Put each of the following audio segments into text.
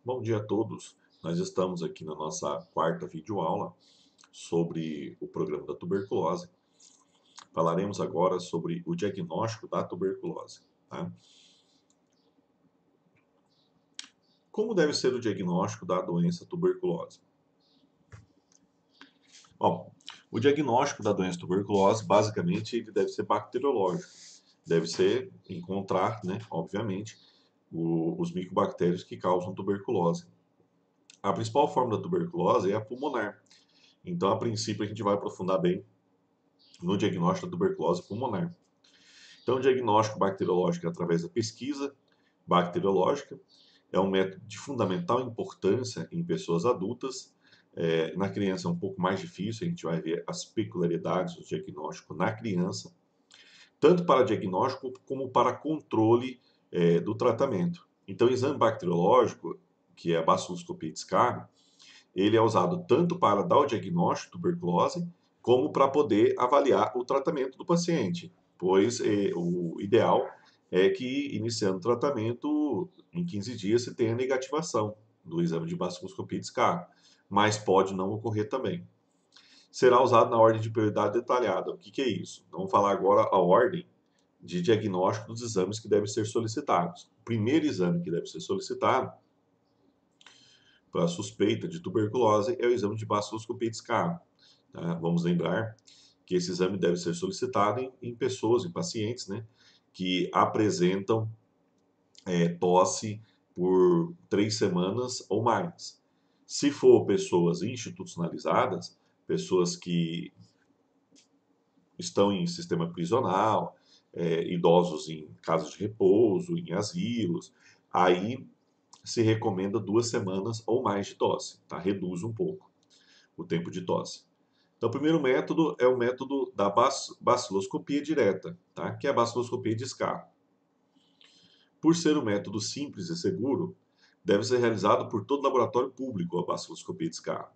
Bom dia a todos. Nós estamos aqui na nossa quarta videoaula sobre o programa da tuberculose. Falaremos agora sobre o diagnóstico da tuberculose. Tá? Como deve ser o diagnóstico da doença tuberculose? Bom, o diagnóstico da doença tuberculose, basicamente, ele deve ser bacteriológico. Deve ser encontrar, né, obviamente, os micobactérios que causam tuberculose. A principal forma da tuberculose é a pulmonar. Então, a princípio, a gente vai aprofundar bem no diagnóstico da tuberculose pulmonar. Então, o diagnóstico bacteriológico é através da pesquisa bacteriológica, é um método de fundamental importância em pessoas adultas. Na criança é um pouco mais difícil, a gente vai ver as peculiaridades do diagnóstico na criança, tanto para diagnóstico como para controle do tratamento. Então, o exame bacteriológico, que é a baciloscopia de escarro, ele é usado tanto para dar o diagnóstico de tuberculose, como para poder avaliar o tratamento do paciente, pois o ideal é que, iniciando o tratamento, em 15 dias se tenha negativação do exame de baciloscopia de escarro, mas pode não ocorrer também. Será usado na ordem de prioridade detalhada. O que é isso? Vamos falar agora a ordem de diagnóstico dos exames que devem ser solicitados. O primeiro exame que deve ser solicitado para a suspeita de tuberculose é o exame de baciloscopia de escarro. Tá? Vamos lembrar que esse exame deve ser solicitado em pessoas, em pacientes, né, que apresentam tosse por 3 semanas ou mais. Se for pessoas institucionalizadas, pessoas que estão em sistema prisional, idosos em casas de repouso, em asilos, aí se recomenda 2 semanas ou mais de tosse, tá? Reduz um pouco o tempo de tosse. Então, o primeiro método é o método da baciloscopia direta, tá? Que é a baciloscopia de escarro. Por ser um método simples e seguro, deve ser realizado por todo laboratório público a baciloscopia de escarro.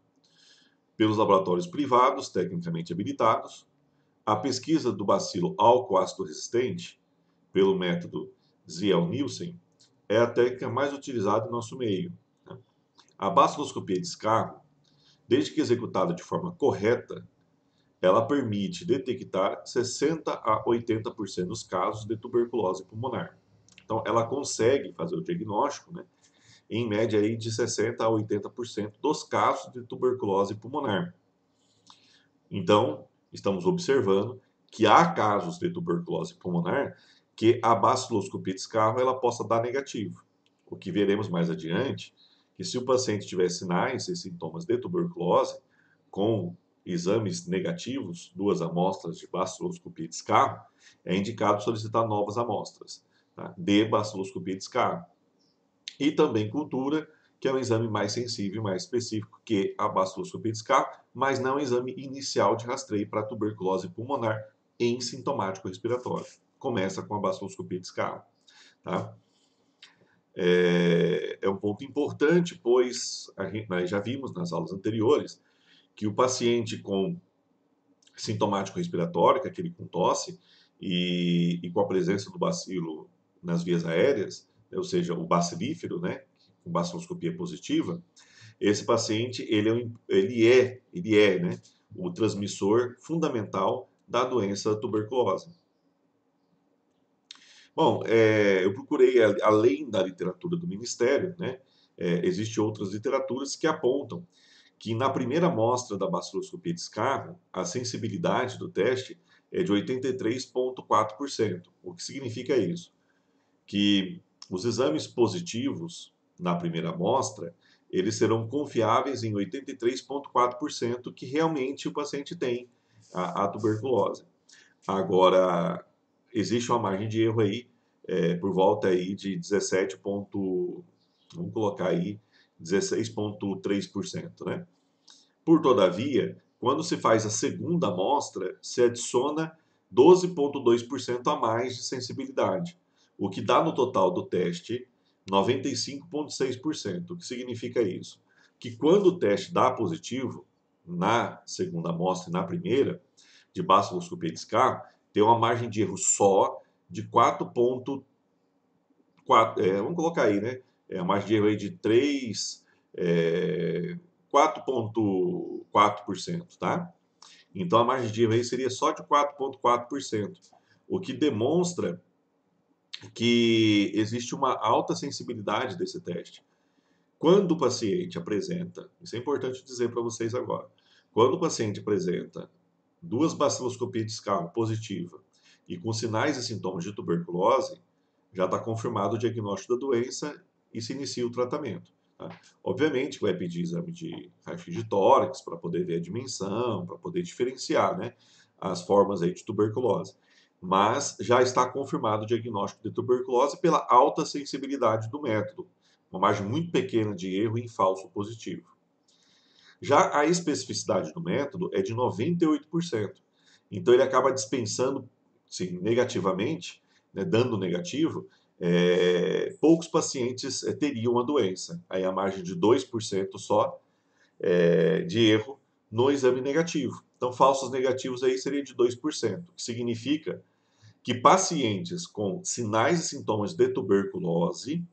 Pelos laboratórios privados, tecnicamente habilitados, a pesquisa do bacilo álcool ácido resistente, pelo método Ziel-Nielsen, é a técnica mais utilizada em nosso meio. A baciloscopia de escarro, desde que executada de forma correta, ela permite detectar 60 a 80% dos casos de tuberculose pulmonar. Então, ela consegue fazer o diagnóstico, né, em média aí de 60 a 80% dos casos de tuberculose pulmonar. Então, estamos observando que há casos de tuberculose pulmonar que a baciloscopia de escarro ela possa dar negativo. O que veremos mais adiante, que se o paciente tiver sinais e sintomas de tuberculose, com exames negativos, 2 amostras de baciloscopia de escarro, é indicado solicitar novas amostras, tá, de baciloscopia de escarro. E também cultura, que é um exame mais sensível, mais específico que a baciloscopia de escarro, mas não é um exame inicial de rastreio para tuberculose pulmonar em sintomático respiratório. Começa com a baciloscopia de escarro. Tá? É um ponto importante, pois nós já vimos nas aulas anteriores que o paciente com sintomático respiratório, que é aquele com tosse, e com a presença do bacilo nas vias aéreas, ou seja, o bacilífero, né, com baciloscopia positiva, esse paciente ele é, né, o transmissor fundamental da doença tuberculose. Bom, eu procurei, além da literatura do Ministério, né, existem outras literaturas que apontam que na primeira amostra da baciloscopia de escarro, a sensibilidade do teste é de 83,4%. O que significa isso? Que os exames positivos na primeira amostra, eles serão confiáveis em 83,4% que realmente o paciente tem a tuberculose. Agora, existe uma margem de erro aí, por volta aí de 17, vamos colocar aí 16,3%, né? Por todavia, quando se faz a segunda amostra, se adiciona 12,2% a mais de sensibilidade, o que dá no total do teste 95,6%. O que significa isso? Que quando o teste dá positivo, na segunda amostra e na primeira, de baciloscopia de escarro, tem uma margem de erro só de 4,4, vamos colocar aí, né? a margem de erro aí de 4,4%, tá? Então a margem de erro aí seria só de 4,4%, o que demonstra que existe uma alta sensibilidade desse teste. Quando o paciente apresenta, isso é importante dizer para vocês agora, quando o paciente apresenta duas baciloscopias de escarro positiva e com sinais e sintomas de tuberculose, já está confirmado o diagnóstico da doença e se inicia o tratamento. Tá? Obviamente vai pedir exame de raio-x de tórax para poder ver a dimensão, para poder diferenciar, né, as formas aí de tuberculose. Mas já está confirmado o diagnóstico de tuberculose pela alta sensibilidade do método, uma margem muito pequena de erro em falso positivo. Já a especificidade do método é de 98%. Então ele acaba dispensando, sim, negativamente, né, dando negativo, poucos pacientes teriam a doença. Aí a margem de 2% só de erro no exame negativo. Então, falsos negativos aí seria de 2%, o que significa que pacientes com sinais e sintomas de tuberculose,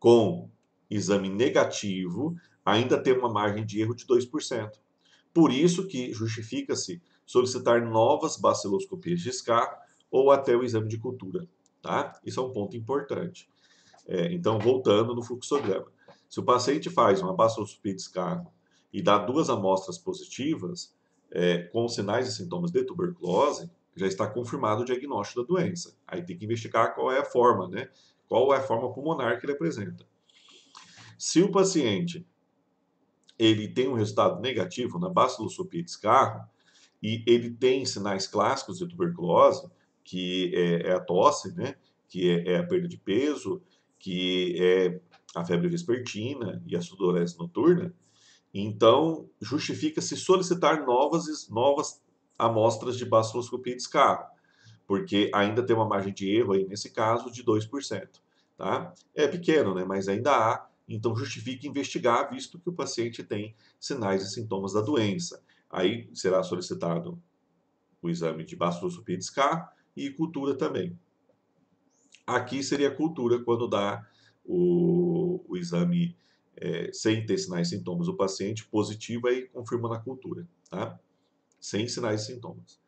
com exame negativo, ainda tem uma margem de erro de 2%. Por isso que justifica-se solicitar novas baciloscopias de escarro ou até o exame de cultura. Tá? Isso é um ponto importante. Então, voltando no fluxograma. Se o paciente faz uma baciloscopia de escarro e dá duas amostras positivas, com sinais e sintomas de tuberculose, já está confirmado o diagnóstico da doença. Aí tem que investigar qual é a forma, né? Qual é a forma pulmonar que ele apresenta. Se o paciente ele tem um resultado negativo na baciloscopia de escarro e ele tem sinais clássicos de tuberculose, que é a tosse, né? Que é a perda de peso, que é a febre vespertina e a sudorese noturna, então justifica-se solicitar novas amostras de baciloscopia de escarro, porque ainda tem uma margem de erro aí nesse caso de 2%. Tá? É pequeno, né? Mas ainda há, então justifica investigar, visto que o paciente tem sinais e sintomas da doença. Aí será solicitado o exame de baciloscopia de escarro e cultura também. Aqui seria cultura quando dá o exame sem ter sinais e sintomas do paciente positivo, aí confirma na cultura, tá? Sem sinais e sintomas.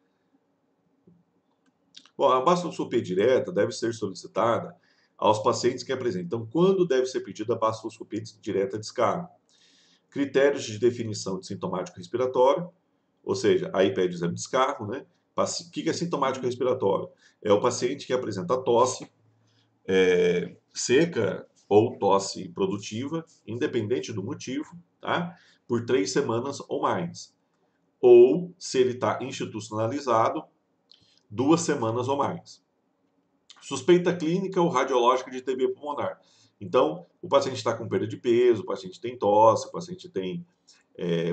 Bom, a baciloscopia direta deve ser solicitada aos pacientes que apresentam. Então, quando deve ser pedida a baciloscopia direta de escarro? Critérios de definição de sintomático respiratório, ou seja, aí pede o exame de escarro, né? O que é sintomático respiratório? É o paciente que apresenta tosse seca ou tosse produtiva, independente do motivo, tá? Por 3 semanas ou mais. Ou, se ele está institucionalizado, 2 semanas ou mais. Suspeita clínica ou radiológica de TB pulmonar. Então, o paciente está com perda de peso, o paciente tem tosse, o paciente tem,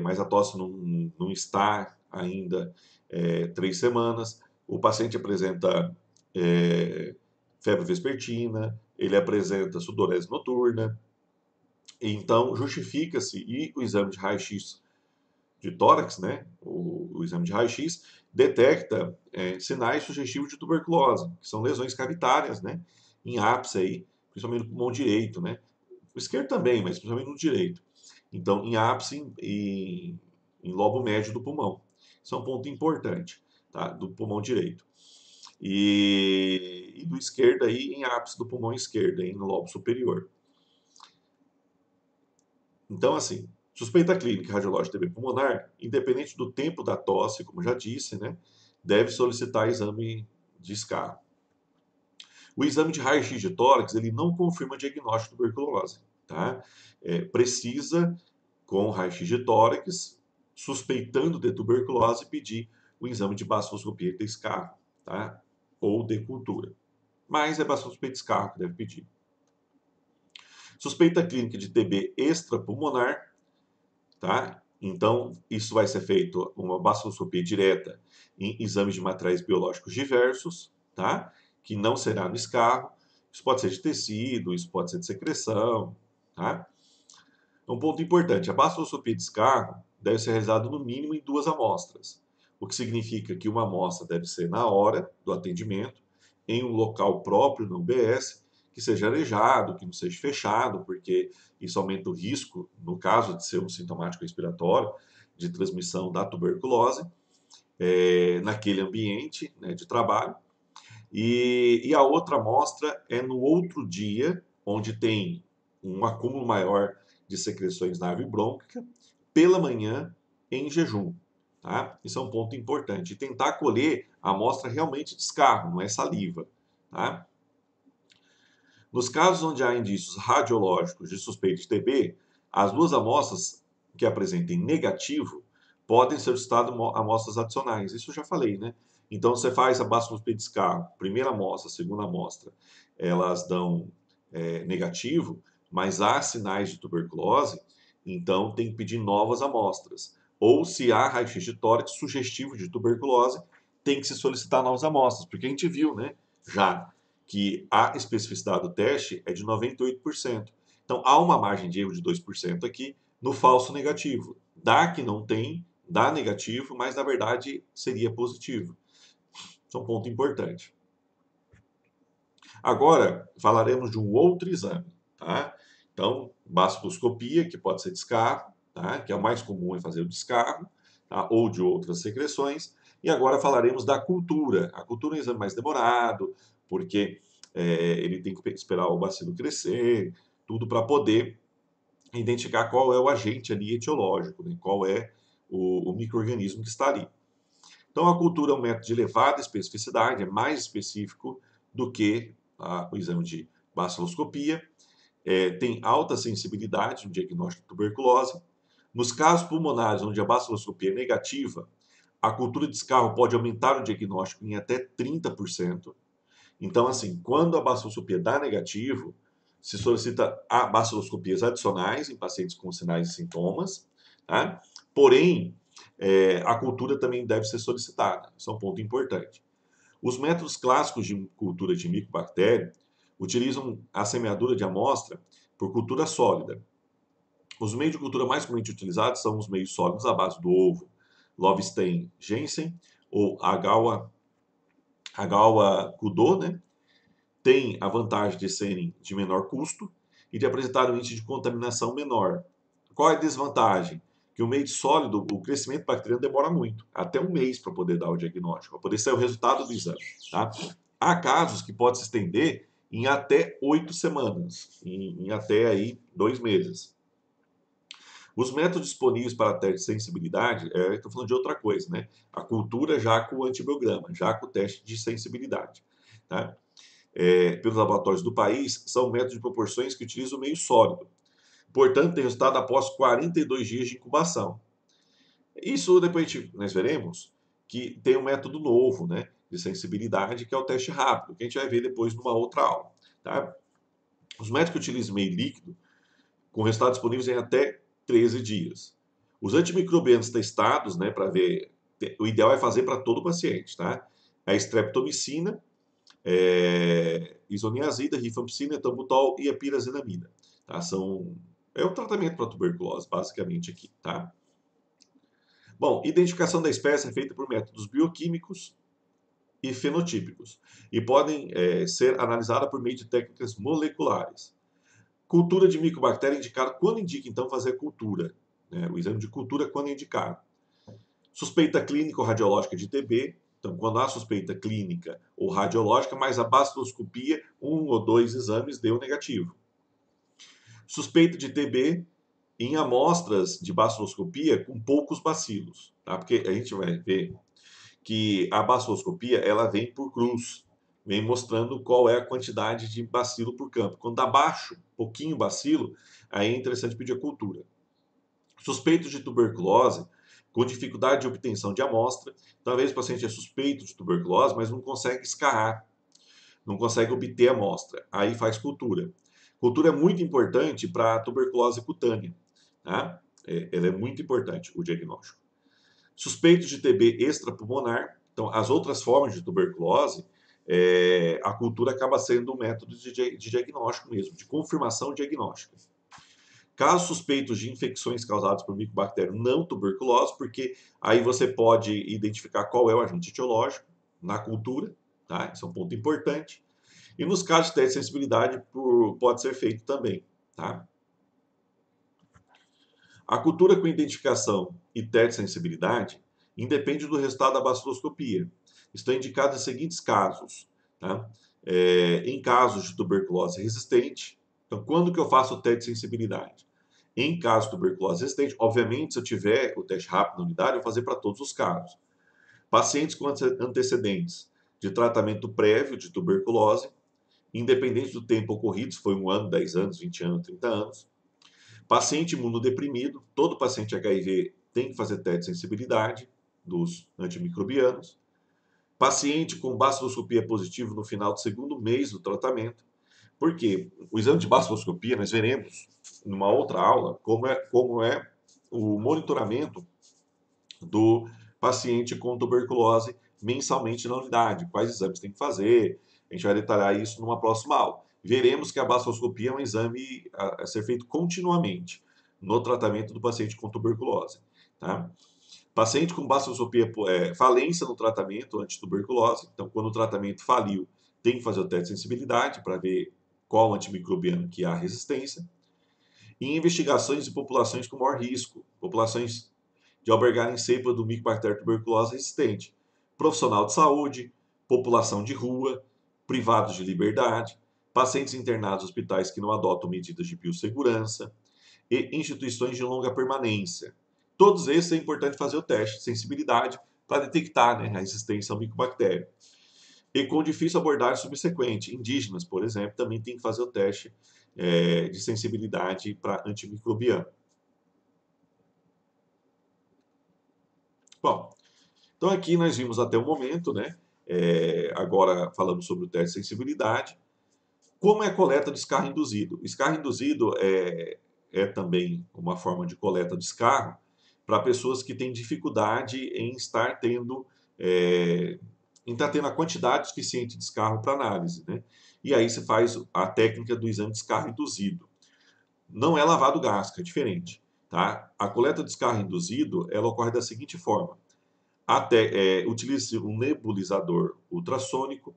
mas a tosse não está ainda 3 semanas. O paciente apresenta febre vespertina, ele apresenta sudorese noturna. Então, justifica-se e o exame de raio-x de tórax, né, o exame de raio-x, detecta sinais sugestivos de tuberculose, que são lesões cavitárias, né, em ápice aí, principalmente no pulmão direito, né, o esquerdo também, mas principalmente no direito. Então, em ápice e em lobo médio do pulmão. Isso é um ponto importante, tá, do pulmão direito. E do esquerdo aí em ápice do pulmão esquerdo, aí no lobo superior. Então, assim, suspeita clínica radiológica de TB pulmonar, independente do tempo da tosse, como já disse, né, deve solicitar exame de escarro. O exame de raio-x de tórax, ele não confirma diagnóstico de tuberculose, tá? Precisa, com raio-x de tórax, suspeitando de tuberculose, pedir o exame de baciloscopia de escarro, tá? Ou de cultura. Mas é baciloscopia de escarro que deve pedir. Suspeita clínica de TB extrapulmonar, tá? Então, isso vai ser feito uma baciloscopia direta em exames de materiais biológicos diversos, tá? Que não será no escarro. Isso pode ser de tecido, isso pode ser de secreção, tá? Um ponto importante, a baciloscopia de escarro deve ser realizada no mínimo em 2 amostras, o que significa que uma amostra deve ser na hora do atendimento, em um local próprio no UBS, que seja arejado, que não seja fechado, porque isso aumenta o risco, no caso de ser um sintomático respiratório, de transmissão da tuberculose, naquele ambiente, né, de trabalho. E a outra amostra é no outro dia, onde tem um acúmulo maior de secreções na árvore brônquica, pela manhã, em jejum. Tá? Isso é um ponto importante. E tentar colher a amostra realmente de escarro, não é saliva. Tá? Nos casos onde há indícios radiológicos de suspeita de TB, as duas amostras que apresentem negativo podem ser solicitadas amostras adicionais. Isso eu já falei, né? Então você faz a baciloscopia de escarro, primeira amostra, segunda amostra, elas dão negativo, mas há sinais de tuberculose, então tem que pedir novas amostras. Ou se há raio-x de tórax sugestivo de tuberculose, tem que se solicitar novas amostras, porque a gente viu, né? Já que a especificidade do teste é de 98%. Então, há uma margem de erro de 2% aqui no falso negativo. Dá que não tem, dá negativo, mas na verdade seria positivo. Isso é um ponto importante. Agora, falaremos de um outro exame, tá? Então, baciloscopia, que pode ser descarro, tá? Que é o mais comum é fazer o descarro, tá? Ou de outras secreções. E agora falaremos da cultura. A cultura é um exame mais demorado, porque ele tem que esperar o bacilo crescer, tudo para poder identificar qual é o agente ali etiológico, né? Qual é o micro-organismo que está ali. Então, a cultura é um método de elevada especificidade, é mais específico do que o exame de baciloscopia, tem alta sensibilidade no diagnóstico de tuberculose. Nos casos pulmonares, onde a baciloscopia é negativa, a cultura de escarro pode aumentar o diagnóstico em até 30%. Então, assim, quando a baciloscopia dá negativo, se solicita baciloscopias adicionais em pacientes com sinais e sintomas, tá? Porém, a cultura também deve ser solicitada. Isso é um ponto importante. Os métodos clássicos de cultura de micobactéria utilizam a semeadura de amostra por cultura sólida. Os meios de cultura mais comumente utilizados são os meios sólidos à base do ovo, Lovestein Jensen ou Agawa Kudo, né? Tem a vantagem de serem de menor custo e de apresentar um índice de contaminação menor. Qual é a desvantagem? Que o meio sólido, o crescimento bacteriano demora muito, até um mês para poder dar o diagnóstico, para poder sair o resultado do exame. Tá? Há casos que pode se estender em até 8 semanas, em até aí 2 meses. Os métodos disponíveis para teste de sensibilidade, estou falando de outra coisa, né? A cultura já com o antibiograma, já com o teste de sensibilidade. Tá? Pelos laboratórios do país, são métodos de proporções que utilizam o meio sólido. Portanto, tem resultado após 42 dias de incubação. Isso depois nós veremos que tem um método novo, né, de sensibilidade, que é o teste rápido, que a gente vai ver depois numa outra aula. Tá? Os métodos que utilizam meio líquido, com resultados disponíveis em até 13 dias. Os antimicrobianos testados, né, para ver, o ideal é fazer para todo paciente, tá? A streptomicina, isoniazida, rifampicina, etambutol e a pirazinamida. Tá? É o tratamento para tuberculose, basicamente aqui. Tá? Bom, identificação da espécie é feita por métodos bioquímicos e fenotípicos e podem ser analisada por meio de técnicas moleculares. Cultura de micobactéria indicada quando indica, então, fazer cultura. Né? O exame de cultura quando indicado. Suspeita clínica ou radiológica de TB. Então, quando há suspeita clínica ou radiológica, mas a baciloscopia, 1 ou 2 exames deu negativo. Suspeita de TB em amostras de baciloscopia com poucos bacilos, tá? Porque a gente vai ver que a baciloscopia ela vem por cruz, vem mostrando qual é a quantidade de bacilo por campo. Quando está baixo, pouquinho bacilo, aí é interessante pedir a cultura. Suspeitos de tuberculose, com dificuldade de obtenção de amostra, talvez o paciente é suspeito de tuberculose, mas não consegue escarrar, não consegue obter a amostra, aí faz cultura. Cultura é muito importante para a tuberculose cutânea, tá? Ela é muito importante, o diagnóstico. Suspeitos de TB extrapulmonar, então as outras formas de tuberculose, a cultura acaba sendo um método de diagnóstico mesmo, de confirmação diagnóstica. Casos suspeitos de infecções causadas por micobactéria não tuberculose, porque aí você pode identificar qual é o agente etiológico na cultura, tá? Isso é um ponto importante. E nos casos de teste de sensibilidade, pode ser feito também, tá? A cultura com identificação e teste de sensibilidade independe do resultado da baciloscopia. Estão indicados os seguintes casos, tá? Em casos de tuberculose resistente, então quando que eu faço o teste de sensibilidade? Em caso de tuberculose resistente, obviamente, se eu tiver o teste rápido na unidade, eu vou fazer para todos os casos. Pacientes com antecedentes de tratamento prévio de tuberculose, independente do tempo ocorrido, se foi 1 ano, 10 anos, 20 anos, 30 anos. Paciente imunodeprimido, todo paciente HIV tem que fazer teste de sensibilidade dos antimicrobianos. Paciente com baciloscopia positiva no final do segundo mês do tratamento. Porque o exame de baciloscopia, nós veremos numa outra aula como é o monitoramento do paciente com tuberculose mensalmente na unidade, quais exames tem que fazer, a gente vai detalhar isso numa próxima aula. Veremos que a baciloscopia é um exame a ser feito continuamente no tratamento do paciente com tuberculose. Tá? Paciente com baciloscopia, falência no tratamento antituberculose, então quando o tratamento faliu, tem que fazer o teste de sensibilidade para ver qual antimicrobiano que há resistência. E investigações de populações com maior risco, populações de albergarem cepa do Mycobacterium tuberculose resistente, profissional de saúde, população de rua, privados de liberdade, pacientes internados em hospitais que não adotam medidas de biossegurança e instituições de longa permanência. Todos esses é importante fazer o teste de sensibilidade para detectar, né, a existência ao micobactério. E com difícil abordagem subsequente, indígenas, por exemplo, também tem que fazer o teste de sensibilidade para antimicrobiano. Bom, então aqui nós vimos até o momento, né? Agora falamos sobre o teste de sensibilidade. Como é a coleta do escarro induzido? O escarro induzido é também uma forma de coleta de escarro para pessoas que têm dificuldade em estar tendo a quantidade suficiente de escarro para análise, né? E aí se faz a técnica do exame de escarro induzido. Não é lavado gástrico, é diferente, tá? A coleta de escarro induzido, ela ocorre da seguinte forma. Utilize um nebulizador ultrassônico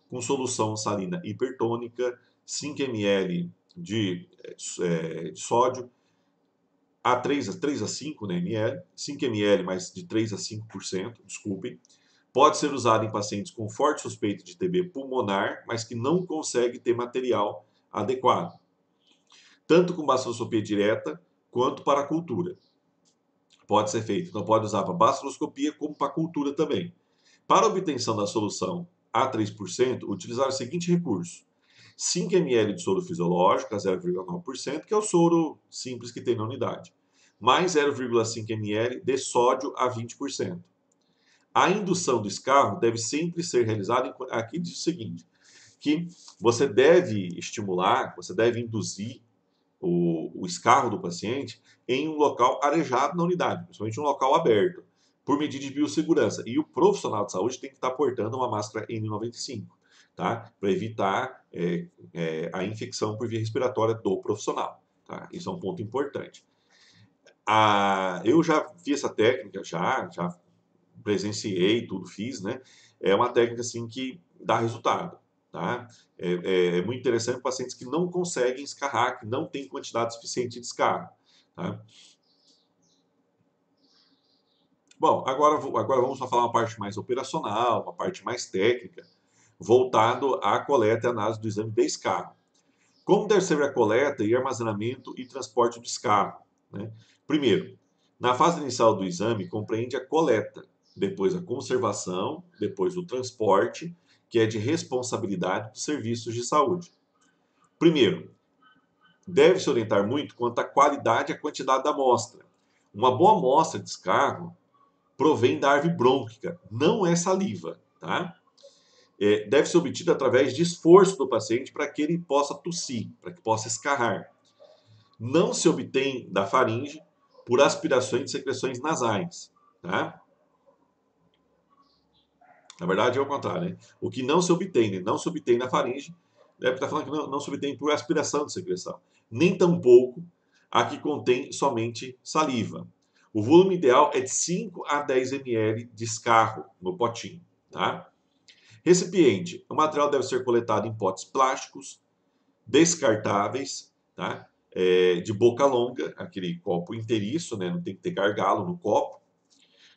com solução salina hipertônica, 5 ml de sódio, a 3 a 5, né, ml, 5 ml mais de 3 a 5%, desculpem. Pode ser usado em pacientes com forte suspeita de TB pulmonar, mas que não consegue ter material adequado, tanto com baciloscopia direta quanto para a cultura. Pode ser feito, então pode usar para baciloscopia como para cultura também. Para a obtenção da solução a 3%, utilizar o seguinte recurso: 5 ml de soro fisiológico a 0,9%, que é o soro simples que tem na unidade, mais 0,5 ml de sódio a 20%. A indução do escarro deve sempre ser realizada, aqui diz o seguinte, que você deve estimular, você deve induzir o escarro do paciente em um local arejado na unidade, principalmente um local aberto, por medida de biossegurança. E o profissional de saúde tem que estar portando uma máscara N95, tá? Para evitar a infecção por via respiratória do profissional. Tá? Isso é um ponto importante. Eu já vi essa técnica, já presenciei, tudo fiz, né? É uma técnica assim que dá resultado. Tá? É muito interessante para pacientes que não conseguem escarrar, que não têm quantidade suficiente de escarro. Tá? Bom, agora vamos falar uma parte mais operacional, uma parte mais técnica, voltado à coleta e análise do exame de escarro. Como deve ser a coleta e armazenamento e transporte do escarro? Né? Primeiro, na fase inicial do exame, compreende a coleta, depois a conservação, depois o transporte, que é de responsabilidade dos serviços de saúde. Primeiro, deve-se orientar muito quanto à qualidade e à quantidade da amostra. Uma boa amostra de escarro provém da árvore brônquica, não é saliva, tá? Deve ser obtida através de esforço do paciente para que ele possa tossir, para que possa escarrar. Não se obtém da faringe por aspirações de secreções nasais, tá? Na verdade é o contrário, né? O que não se obtém, né? Não se obtém na faringe, deve estar falando que não se obtém por aspiração de secreção. Nem tampouco a que contém somente saliva. O volume ideal é de 5 a 10 ml de escarro no potinho, tá? Recipiente. O material deve ser coletado em potes plásticos, descartáveis, tá? De boca longa, aquele copo inteiriço, né? Não tem que ter gargalo no copo.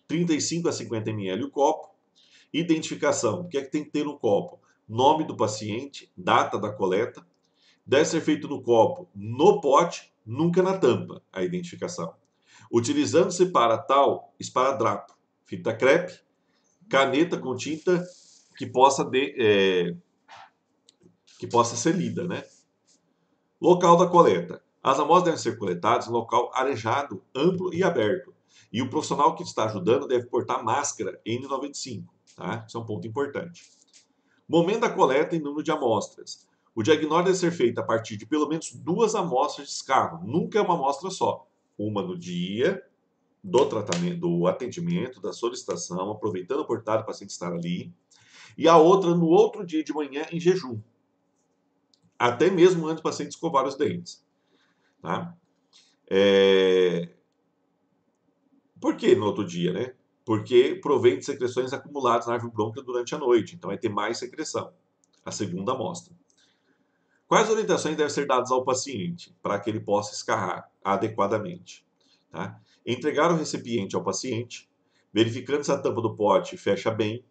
35 a 50 ml o copo. Identificação. O que é que tem que ter no copo? Nome do paciente, data da coleta. Deve ser feito no copo, no pote, nunca na tampa, a identificação. Utilizando-se para tal esparadrapo, fita crepe, caneta com tinta que que possa ser lida, né? Local da coleta. As amostras devem ser coletadas em local arejado, amplo e aberto. E o profissional que está ajudando deve portar máscara N95, tá? Isso é um ponto importante. Momento da coleta e número de amostras. O diagnóstico deve ser feito a partir de pelo menos 2 amostras de descargo. Nunca é uma amostra só. Uma no dia do tratamento, do atendimento, da solicitação, aproveitando a oportunidade do paciente estar ali, e a outra no outro dia de manhã em jejum. Até mesmo antes do paciente escovar os dentes. Tá? Por que no outro dia, né? Porque provém de secreções acumuladas na árvore brônquia durante a noite. Então vai ter mais secreção. A segunda amostra. Quais orientações devem ser dadas ao paciente para que ele possa escarrar adequadamente? Tá? Entregar o recipiente ao paciente, verificando se a tampa do pote fecha bem,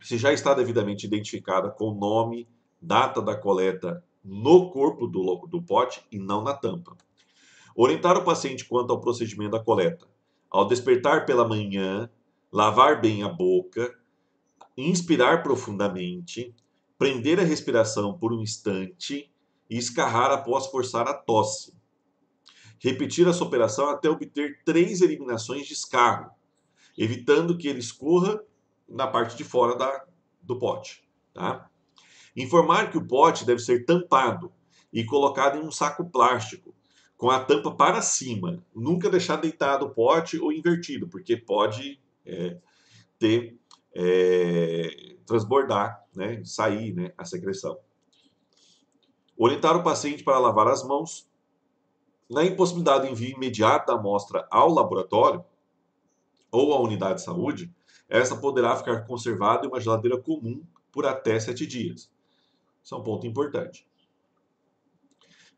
se já está devidamente identificada com nome, data da coleta no corpo do pote e não na tampa. Orientar o paciente quanto ao procedimento da coleta. Ao despertar pela manhã, lavar bem a boca, inspirar profundamente, prender a respiração por um instante e escarrar após forçar a tosse. Repetir essa operação até obter 3 eliminações de escarro, evitando que ele escorra na parte de fora do pote. Tá? Informar que o pote deve ser tampado e colocado em um saco plástico, com a tampa para cima. Nunca deixar deitado o pote ou invertido, porque pode transbordar, né, sair, né, a secreção. Orientar o paciente para lavar as mãos. Na impossibilidade do envio imediato da amostra ao laboratório ou à unidade de saúde, essa poderá ficar conservada em uma geladeira comum por até 7 dias. Isso é um ponto importante.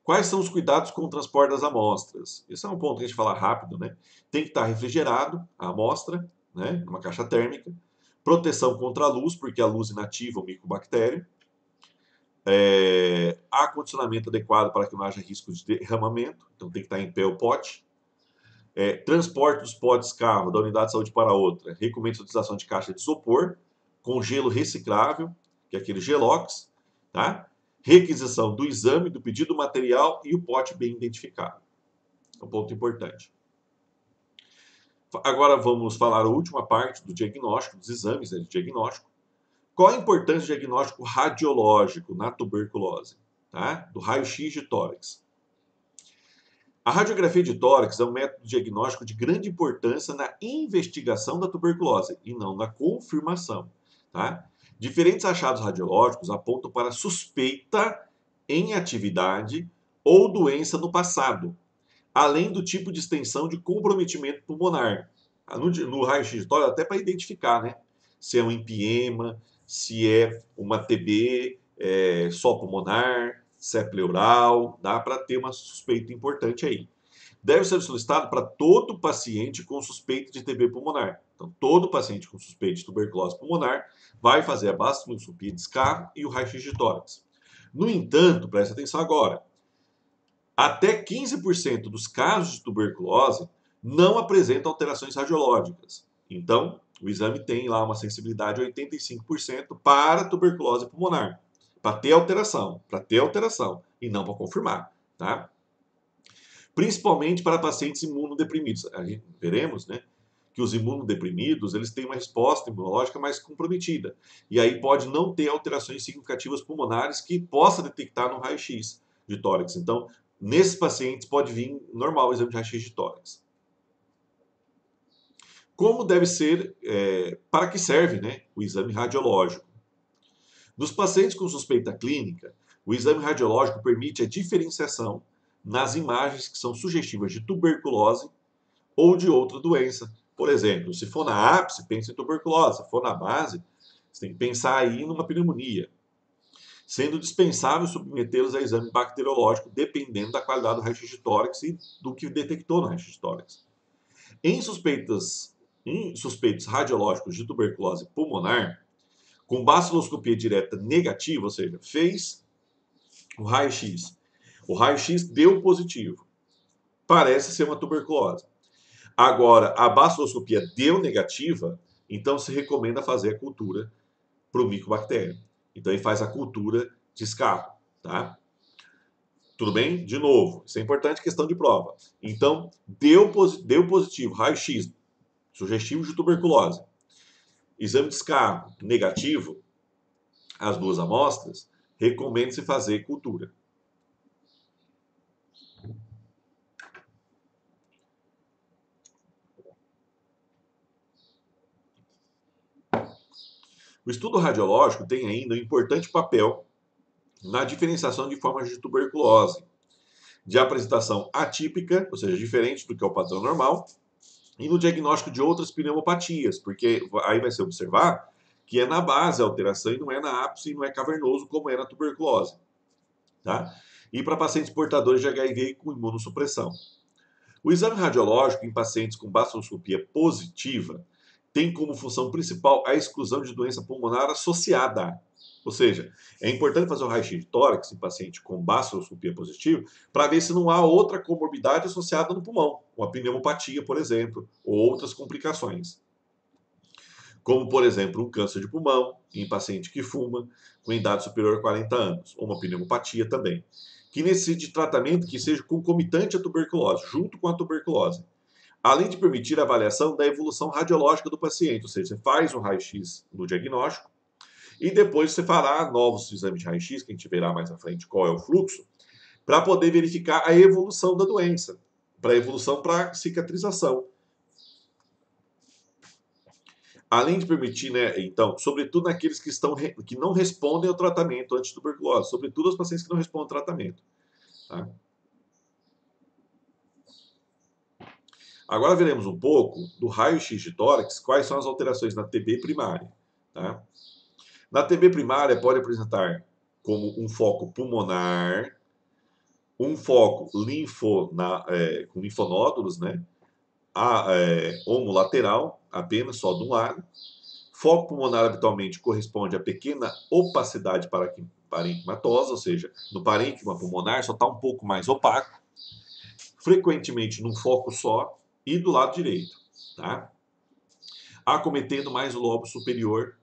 Quais são os cuidados com o transporte das amostras? Esse é um ponto que a gente fala rápido, né? Tem que estar refrigerado a amostra, né? Numa caixa térmica. Proteção contra a luz, porque a luz inativa o micobactério. Acondicionamento adequado para que não haja risco de derramamento, então tem que estar em pé o pote. Transporte dos potes carro da unidade de saúde para outra. Recomendo a utilização de caixa de isopor com gelo reciclável, que é aquele gelox, tá? Requisição do exame, do pedido do material e o pote bem identificado. É um ponto importante. Agora vamos falar a última parte do diagnóstico, dos exames, né, de diagnóstico. Qual a importância do diagnóstico radiológico na tuberculose? Tá? Do raio-x de tórax. A radiografia de tórax é um método diagnóstico de grande importância na investigação da tuberculose e não na confirmação. Tá? Diferentes achados radiológicos apontam para suspeita em atividade ou doença no passado, além do tipo de extensão de comprometimento pulmonar. No raio-x de tórax, até para identificar, né? Se é um empiema, se é uma TB só pulmonar, se é pleural, dá para ter uma suspeita importante aí. Deve ser solicitado para todo paciente com suspeita de TB pulmonar. Então, todo paciente com suspeita de tuberculose pulmonar vai fazer a baciloscopia de escarro e o raio-x de tórax. No entanto, preste atenção agora, até 15% dos casos de tuberculose não apresentam alterações radiológicas. Então, o exame tem lá uma sensibilidade de 85% para tuberculose pulmonar, para ter alteração, e não para confirmar, tá? Principalmente para pacientes imunodeprimidos. Veremos, né, que os imunodeprimidos, eles têm uma resposta imunológica mais comprometida. E aí pode não ter alterações significativas pulmonares que possa detectar no raio-x de tórax. Então, nesses pacientes pode vir normal o exame de raio-x de tórax. Como deve ser, para que serve, né, o exame radiológico? Nos pacientes com suspeita clínica, o exame radiológico permite a diferenciação nas imagens que são sugestivas de tuberculose ou de outra doença. Por exemplo, se for na ápice, pense em tuberculose. Se for na base, Você tem que pensar aí numa pneumonia, sendo dispensável submetê-los a exame bacteriológico, dependendo da qualidade do raio-x de tórax e do que detectou no raio-x de tórax. Em suspeitos radiológicos de tuberculose pulmonar, com baciloscopia direta negativa, ou seja, fez o raio-x. O raio-x deu positivo. Parece ser uma tuberculose. Agora, a baciloscopia deu negativa, então se recomenda fazer a cultura para o micobactério. Então, ele faz a cultura de escarro, tá? Tudo bem? De novo, isso é importante, questão de prova. Então, deu positivo, raio-x, sugestivo de tuberculose. Exame de escarro negativo, as duas amostras, recomenda-se fazer cultura. O estudo radiológico tem ainda um importante papel na diferenciação de formas de tuberculose, de apresentação atípica, ou seja, diferente do que é o padrão normal, e no diagnóstico de outras pneumopatias, porque aí vai se observar que é na base a alteração e não é na ápice e não é cavernoso como é na tuberculose. Tá? E para pacientes portadores de HIV com imunossupressão. O exame radiológico em pacientes com baciloscopia positiva tem como função principal a exclusão de doença pulmonar associada. Ou seja, é importante fazer o raio-x de tórax em paciente com baciloscopia positiva para ver se não há outra comorbidade associada no pulmão, uma pneumopatia, por exemplo, ou outras complicações. Como, por exemplo, um câncer de pulmão em paciente que fuma com idade superior a 40 anos, ou uma pneumopatia também, que necessite de tratamento que seja concomitante à tuberculose, junto com a tuberculose. Além de permitir a avaliação da evolução radiológica do paciente, ou seja, você faz um raio-x no diagnóstico e depois você fará novos exames de raio-x, que a gente verá mais à frente qual é o fluxo, para poder verificar a evolução da doença, para a evolução para cicatrização. Além de permitir, né, então, sobretudo naqueles que não respondem ao tratamento antituberculose, sobretudo os pacientes que não respondem ao tratamento. Tá? Agora veremos um pouco do raio-x de tórax, quais são as alterações na TB primária. Tá? Na TB primária pode apresentar como um foco pulmonar, um foco com linfonódulos, né? Homolateral, apenas só de um lado. Foco pulmonar habitualmente corresponde a pequena opacidade parenquimatosa, ou seja, no parênquima pulmonar só está um pouco mais opaco, frequentemente num foco só e do lado direito, tá? Acometendo mais o lobo superior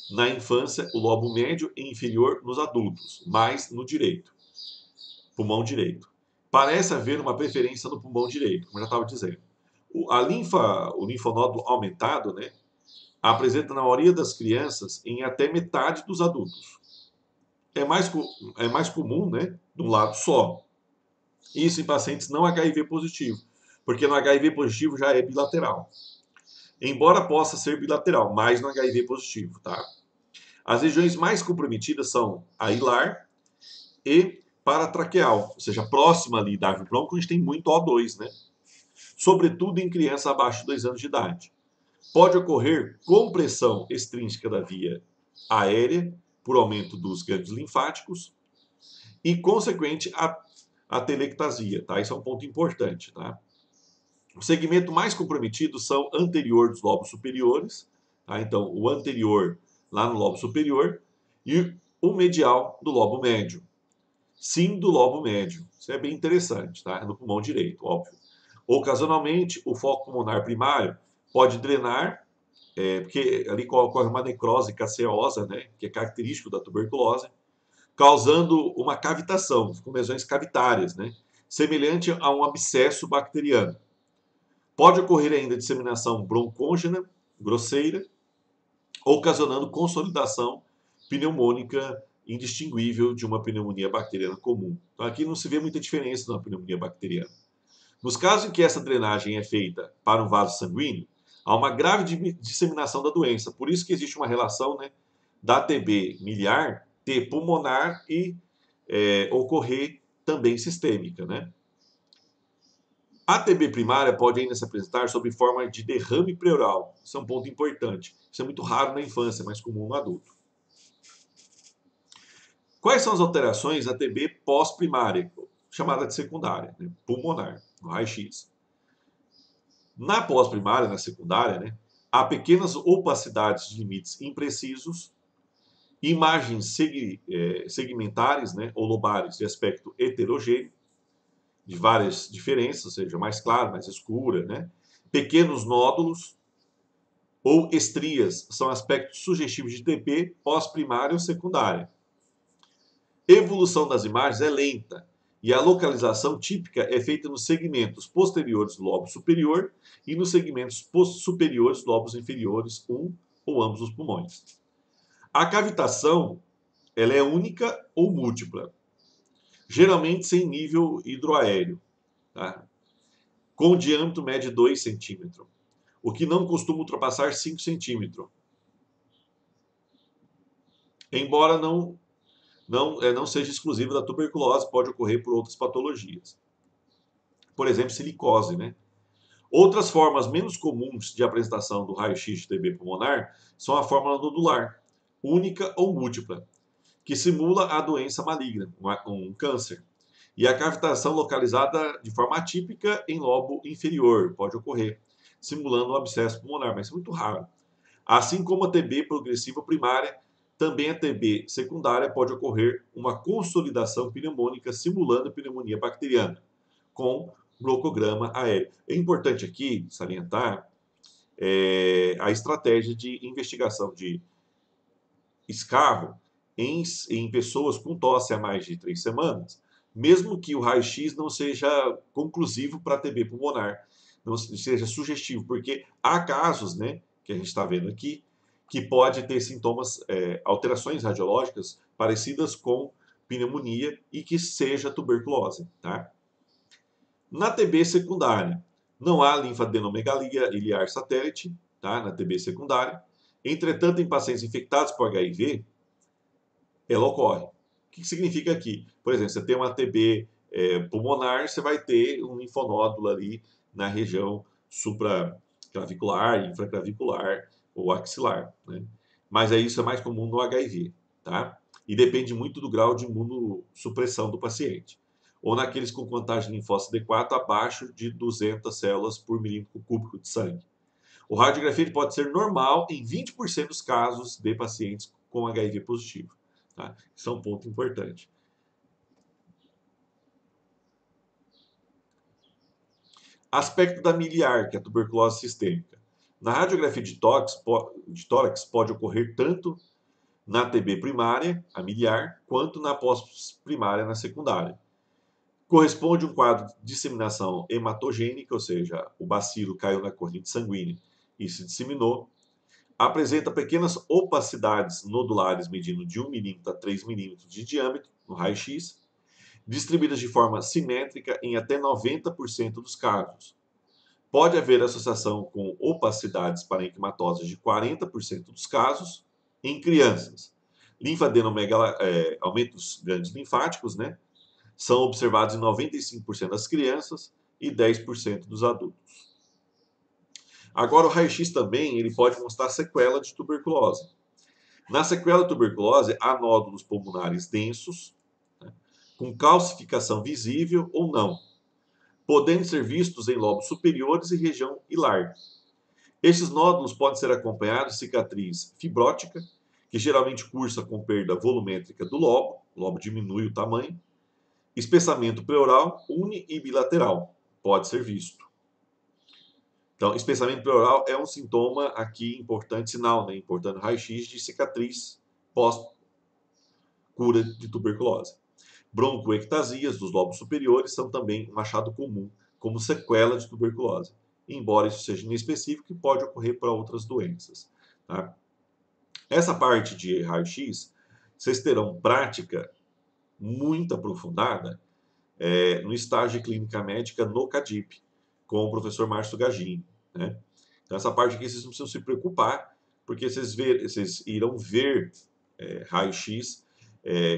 na infância, o lobo médio e inferior nos adultos, mais no direito, pulmão direito. Parece haver uma preferência no pulmão direito, como eu já estava dizendo. O linfonódulo aumentado, né, apresenta na maioria das crianças em até metade dos adultos. É mais comum, né, de um lado só. Isso em pacientes não HIV positivo, porque no HIV positivo já é bilateral. Embora possa ser bilateral, mas no HIV positivo, tá? As regiões mais comprometidas são a hilar e paratraqueal, ou seja, próxima ali da árvore bronco, a gente tem muito O2, né? Sobretudo em crianças abaixo de 2 anos de idade. Pode ocorrer compressão extrínseca da via aérea por aumento dos gânglios linfáticos e consequente atelectasia, tá? Isso é um ponto importante, tá? O segmento mais comprometido são anterior dos lobos superiores, tá? Então o anterior lá no lobo superior e o medial do lobo médio. Sim, do lobo médio. Isso é bem interessante, tá? No pulmão direito, óbvio. Ocasionalmente, o foco pulmonar primário pode drenar, porque ali ocorre uma necrose caseosa, né, que é característico da tuberculose, causando uma cavitação, com lesões cavitárias, né, semelhante a um abscesso bacteriano. Pode ocorrer ainda disseminação broncôgena, grosseira, ocasionando consolidação pneumônica indistinguível de uma pneumonia bacteriana comum. Então, aqui não se vê muita diferença na pneumonia bacteriana. Nos casos em que essa drenagem é feita para um vaso sanguíneo, há uma grave disseminação da doença. Por isso que existe uma relação, né, da TB miliar ter pulmonar e ocorrer também sistêmica, né? A TB primária pode ainda se apresentar sob forma de derrame pleural. Isso é um ponto importante. Isso é muito raro na infância, mas comum no adulto. Quais são as alterações na TB pós-primária, chamada de secundária, né? Pulmonar, no raio-x? Na pós-primária, na secundária, né, há pequenas opacidades de limites imprecisos, imagens segmentares, né, ou lobares de aspecto heterogêneo, de várias diferenças, ou seja, mais clara, mais escura, né? Pequenos nódulos ou estrias são aspectos sugestivos de TB pós-primária ou secundária. Evolução das imagens é lenta e a localização típica é feita nos segmentos posteriores do lobo superior e nos segmentos superiores dos lobos inferiores, um ou ambos os pulmões. A cavitação ela é única ou múltipla, geralmente sem nível hidroaéreo, tá? Com diâmetro médio de 2 centímetros, o que não costuma ultrapassar 5 centímetros. Embora não seja exclusivo da tuberculose, pode ocorrer por outras patologias. Por exemplo, silicose, né? Outras formas menos comuns de apresentação do raio-x de TB pulmonar são a fórmula nodular, única ou múltipla, que simula a doença maligna, um câncer, e a cavitação localizada de forma atípica em lobo inferior, pode ocorrer, simulando um abscesso pulmonar, mas é muito raro. Assim como a TB progressiva primária, também a TB secundária pode ocorrer uma consolidação pneumônica simulando pneumonia bacteriana, com glucograma aéreo. É importante aqui salientar a estratégia de investigação de escarro em pessoas com tosse há mais de 3 semanas, mesmo que o raio-x não seja conclusivo para a TB pulmonar, não seja sugestivo, porque há casos, né, que a gente está vendo aqui, que pode ter sintomas, alterações radiológicas parecidas com pneumonia e que seja tuberculose, tá? Na TB secundária, não há linfadenomegalia iliar satélite, tá? Na TB secundária. Entretanto, em pacientes infectados por HIV, ela ocorre. O que significa aqui? Por exemplo, você tem uma TB pulmonar, você vai ter um linfonódulo ali na região supraclavicular, infraclavicular ou axilar, né? Mas aí isso é mais comum no HIV, tá? E depende muito do grau de imunossupressão do paciente. Ou naqueles com contagem de linfócito D4 abaixo de 200 células por milímetro cúbico de sangue. O radiografia pode ser normal em 20% dos casos de pacientes com HIV positivo. Tá? Isso é um ponto importante. Aspecto da miliar, que é a tuberculose sistêmica. Na radiografia de tórax pode ocorrer tanto na TB primária, a miliar, quanto na pós-primária, na secundária. Corresponde a um quadro de disseminação hematogênica, ou seja, o bacilo caiu na corrente sanguínea e se disseminou. Apresenta pequenas opacidades nodulares medindo de 1 milímetro a 3 milímetros de diâmetro no raio-x, distribuídas de forma simétrica em até 90% dos casos. Pode haver associação com opacidades parenquimatosas de 40% dos casos em crianças. Aumentos grandes linfáticos, né? São observados em 95% das crianças e 10% dos adultos. Agora, o raio-x também ele pode mostrar sequela de tuberculose. Na sequela de tuberculose, há nódulos pulmonares densos, né, com calcificação visível ou não, podendo ser vistos em lobos superiores e região hilar. Esses nódulos podem ser acompanhados de cicatriz fibrótica, que geralmente cursa com perda volumétrica do lobo, o lobo diminui o tamanho, espessamento pleural uni e bilateral, pode ser visto. Então, espessamento pleural é um sintoma aqui importante, sinal, né? Importante raio-x de cicatriz pós-cura de tuberculose. Broncoectasias dos lobos superiores são também um achado comum como sequela de tuberculose, embora isso seja inespecífico e pode ocorrer para outras doenças. Tá? Essa parte de raio-x, vocês terão prática muito aprofundada no estágio de clínica médica no CADIP, com o professor Márcio Gagini, né? Então, essa parte aqui vocês não precisam se preocupar, porque vocês irão ver raio-x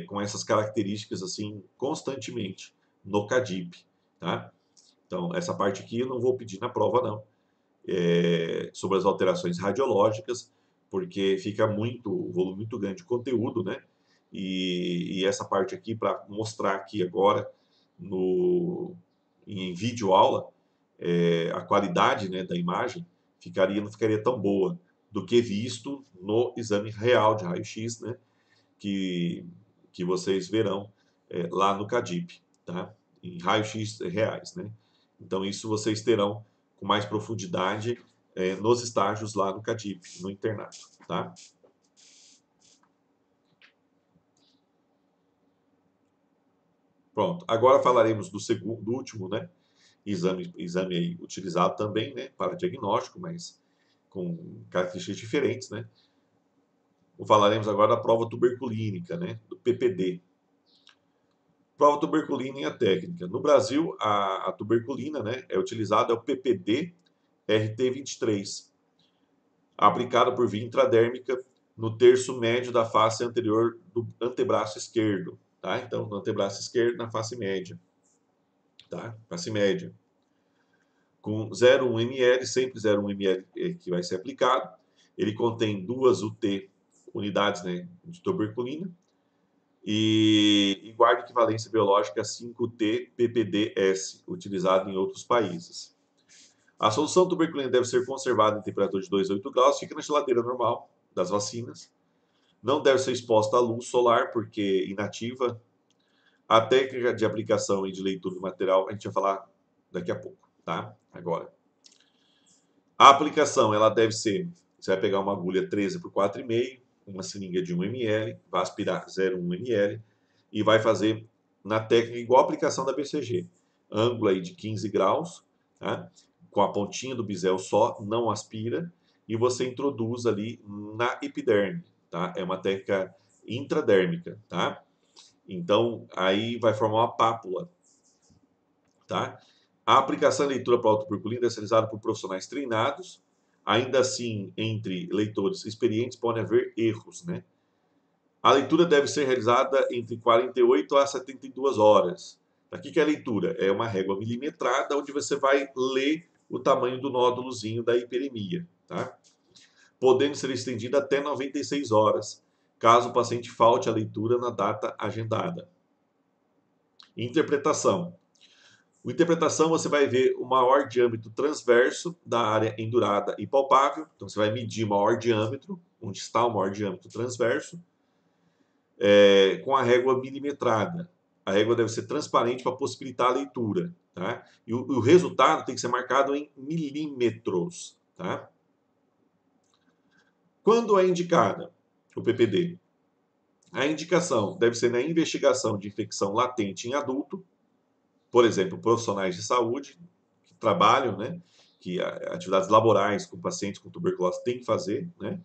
com essas características assim constantemente no CADIP, tá? Então, essa parte aqui eu não vou pedir na prova, não, sobre as alterações radiológicas, porque fica um volume muito grande de conteúdo, né? E essa parte aqui, para mostrar aqui agora, em vídeo aula, a qualidade, né, da imagem não ficaria tão boa do que visto no exame real de raio-x, né, que, que vocês verão lá no CADIP, tá? Em raio-x reais, né? Então isso vocês terão com mais profundidade nos estágios lá no CADIP, no internato, tá? Pronto. Agora falaremos do último, né? Exame aí utilizado também, né, para diagnóstico, mas com características diferentes, né? Falaremos agora da prova tuberculínica, né, do PPD. Prova tuberculina técnica. No Brasil, a tuberculina, né, é utilizada, é o PPD RT23, aplicado por via intradérmica no terço médio da face anterior do antebraço esquerdo, tá? Então, no antebraço esquerdo, na face média, tá? Face média. Com 0,1 ml, sempre 0,1 ml que vai ser aplicado. Ele contém 2 UT, unidades, né, de tuberculina, e guarda equivalência biológica 5T PPDS, utilizado em outros países. A solução tuberculina deve ser conservada em temperatura de 2 a 8 graus, fica na geladeira normal das vacinas. Não deve ser exposta à luz solar, porque inativa. A técnica de aplicação e de leitura do material a gente vai falar daqui a pouco, tá? Agora. A aplicação, ela deve ser, você vai pegar uma agulha 13 por 4,5, uma seringa de 1 ml, vai aspirar 0,1 ml e vai fazer na técnica igual a aplicação da BCG. Ângulo aí de 15 graus, tá? Com a pontinha do bisel só, não aspira, e você introduz ali na epiderme, tá? É uma técnica intradérmica, tá? Então, aí vai formar uma pápula, tá? A aplicação e leitura para autotuberculina é realizada por profissionais treinados. Ainda assim, entre leitores experientes, podem haver erros, né? A leitura deve ser realizada entre 48 a 72 horas. O que é a leitura? É uma régua milimetrada onde você vai ler o tamanho do nódulozinho da hiperemia, tá? Podendo ser estendida até 96 horas, caso o paciente falte a leitura na data agendada. Interpretação. O interpretação, você vai ver o maior diâmetro transverso da área endurada e palpável. Então, você vai medir o maior diâmetro, onde está o maior diâmetro transverso, com a régua milimetrada. A régua deve ser transparente para possibilitar a leitura, tá? E o resultado tem que ser marcado em milímetros, tá? Quando é indicada o PPD? A indicação deve ser na investigação de infecção latente em adulto, por exemplo, profissionais de saúde que trabalham, né, que atividades laborais com pacientes com tuberculose têm que fazer, né?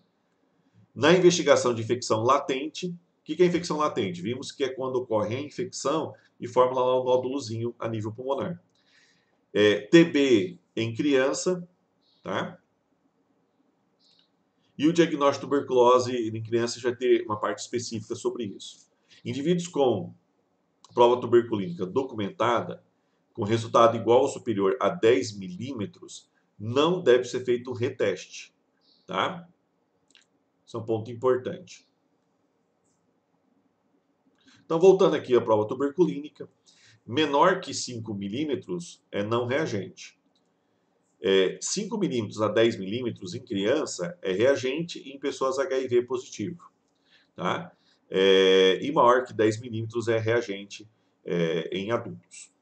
Na investigação de infecção latente, o que é infecção latente? Vimos que é quando ocorre a infecção e forma lá um nódulozinho a nível pulmonar. TB em criança, tá? E o diagnóstico de tuberculose em criança já tem uma parte específica sobre isso. Indivíduos com prova tuberculínica documentada, com resultado igual ou superior a 10 milímetros, não deve ser feito um reteste, tá? Isso é um ponto importante. Então, voltando aqui à prova tuberculínica, menor que 5 milímetros é não reagente. 5 milímetros a 10 milímetros em criança é reagente e em pessoas HIV positivo, tá? E maior que 10 milímetros é reagente em adultos.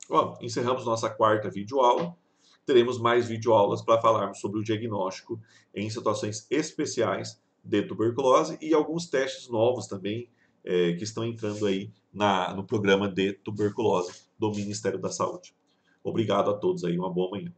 Bom, encerramos nossa quarta videoaula. Teremos mais videoaulas para falarmos sobre o diagnóstico em situações especiais de tuberculose e alguns testes novos também que estão entrando aí no programa de tuberculose do Ministério da Saúde. Obrigado a todos aí, uma boa manhã.